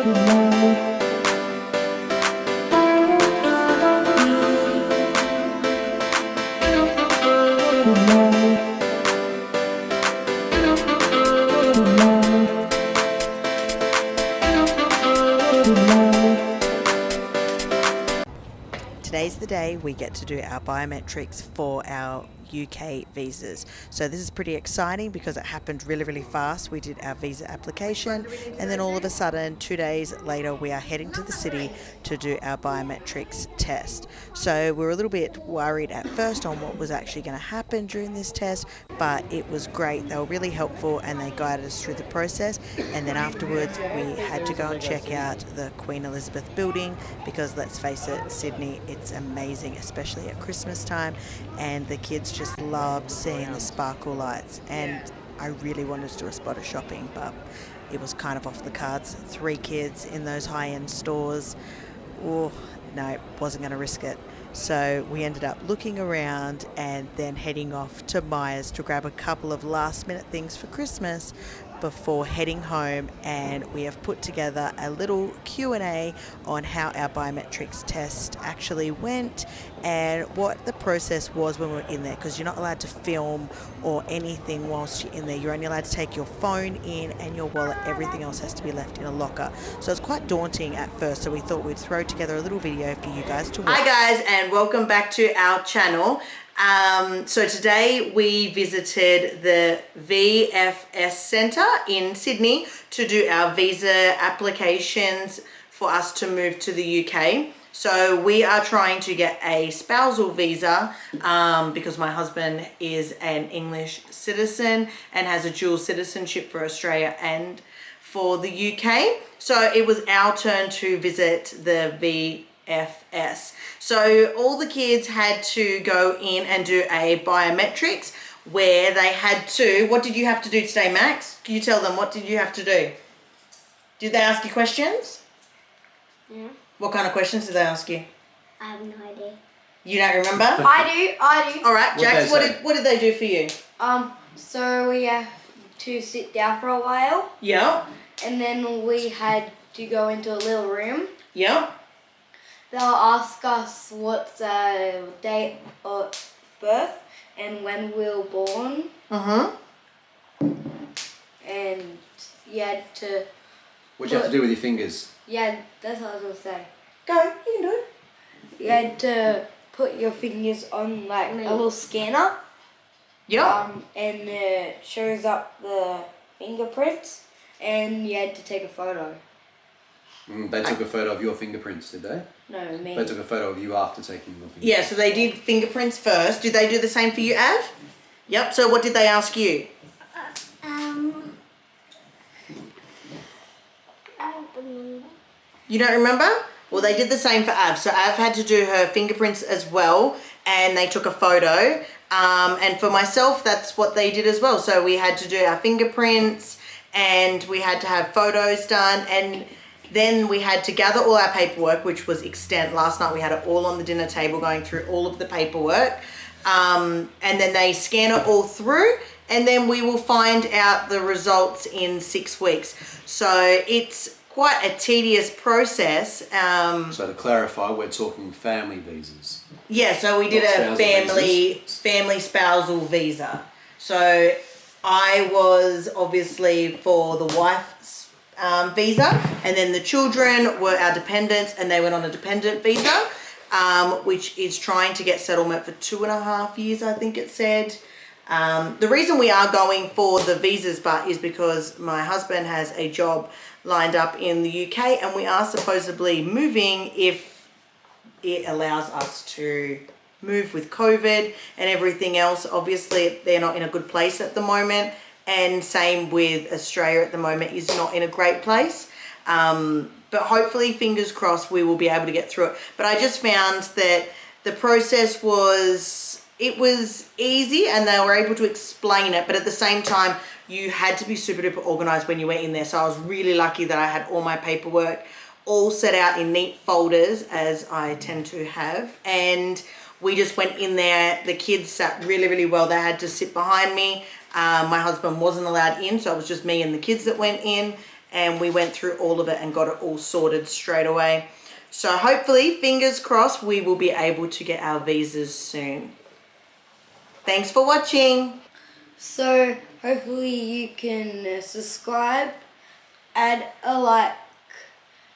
Today's the day we get to do our biometrics for our UK visas. So this is pretty exciting because it happened really fast. We did our visa application and then all of a sudden 2 days later we are heading to the city to do our biometrics test. So we were a little bit worried at first on what was actually going to happen during this test, but it was great. They were really helpful and they guided us through the process, and then afterwards we had to go and check out the Queen Elizabeth building because let's face it, Sydney, it's amazing, especially at Christmas time, and the kids just love seeing the sparkle lights, and I really wanted to do a spot of shopping, but it was kind of off the cards. 3 kids in those high-end stores, oh no, wasn't going to risk it. So we ended up looking around and then heading off to Myers to grab a couple of last minute things for Christmas before heading home, and we have put together a little Q&A on how our biometrics test actually went and what the process was when we were in there, because you're not allowed to film or anything whilst you're in there. You're only allowed to take your phone in and your wallet. Everything else has to be left in a locker. So it's quite daunting at first, so we thought we'd throw together a little video for you guys to watch. Hi guys, and welcome back to our channel. So today we visited the VFS Centre in Sydney to do our visa applications for us to move to the UK. So we are trying to get a spousal visa because my husband is an English citizen and has a dual citizenship for Australia and for the UK. So it was our turn to visit the VFS. So all the kids had to go in and do a biometrics where they had to, what did you have to do today, Max? Can you tell them, what did you have to do? Did they ask you questions? Yeah. What kind of questions did they ask you? I have no idea. You don't remember? I do. All right, Jax, what did they do for you? So we have to sit down for a while. Yeah. And then we had to go into a little room. Yeah. They'll ask us what's the date of birth and when we were born. And you had to... What do you have to do with your fingers? Yeah, that's what I was going to say. Go, you can do it. You had to put your fingers on like a little scanner. Yeah. And it shows up the fingerprints and you had to take a photo. They took a photo of your fingerprints, did they? No, me. They took a photo of you after taking your fingerprints. Yeah, so they did fingerprints first. Did they do the same for you, Av? Yep, so what did they ask you? You don't remember? Well, they did the same for Av. So Av had to do her fingerprints as well, and they took a photo. And for myself, that's what they did as well. So we had to do our fingerprints, and we had to have photos done, and then we had to gather all our paperwork, which was extent. Last night we had it all on the dinner table going through all of the paperwork. And then they scan it all through, and then we will find out the results in 6 weeks. So it's quite a tedious process. So to clarify, we're talking family visas. Yeah, so we did a family spousal visa. So I was obviously for the wife's visa, and then the children were our dependents, and they went on a dependent visa, which is trying to get settlement for 2.5 years, I think it said. The reason we are going for the visas but is because my husband has a job lined up in the UK, and we are supposedly moving if it allows us to move with COVID and everything else. Obviously they're not in a good place at the moment, and same with Australia at the moment is not in a great place. But hopefully, fingers crossed, we will be able to get through it. But I just found that the process was easy, and they were able to explain it, but at the same time you had to be super duper organized when you went in there. So I was really lucky that I had all my paperwork all set out in neat folders, as I tend to have, and we just went in there. The kids sat really well. They had to sit behind me. My husband wasn't allowed in, so it was just me and the kids that went in, and we went through all of it and got it all sorted straight away. So hopefully, fingers crossed, we will be able to get our visas soon. Thanks for watching. So hopefully you can subscribe, add a like,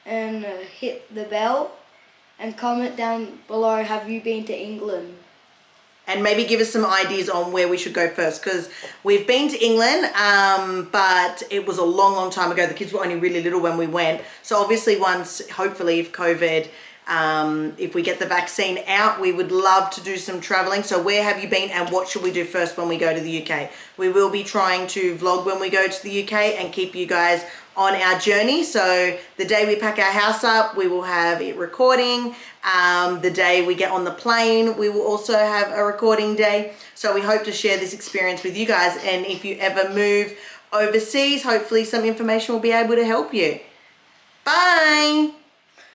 and hit the bell, and comment down below, have you been to England? And maybe give us some ideas on where we should go first, because we've been to England, but it was a long time ago. The kids were only really little when we went. So obviously once, hopefully, if COVID, if we get the vaccine out, we would love to do some traveling. So where have you been, and what should we do first when we go to the UK? We will be trying to vlog when we go to the UK and keep you guys on our journey. So the day we pack our house up, we will have it recording. The day we get on the plane, we will also have a recording day. So we hope to share this experience with you guys. And if you ever move overseas, hopefully some information will be able to help you. Bye.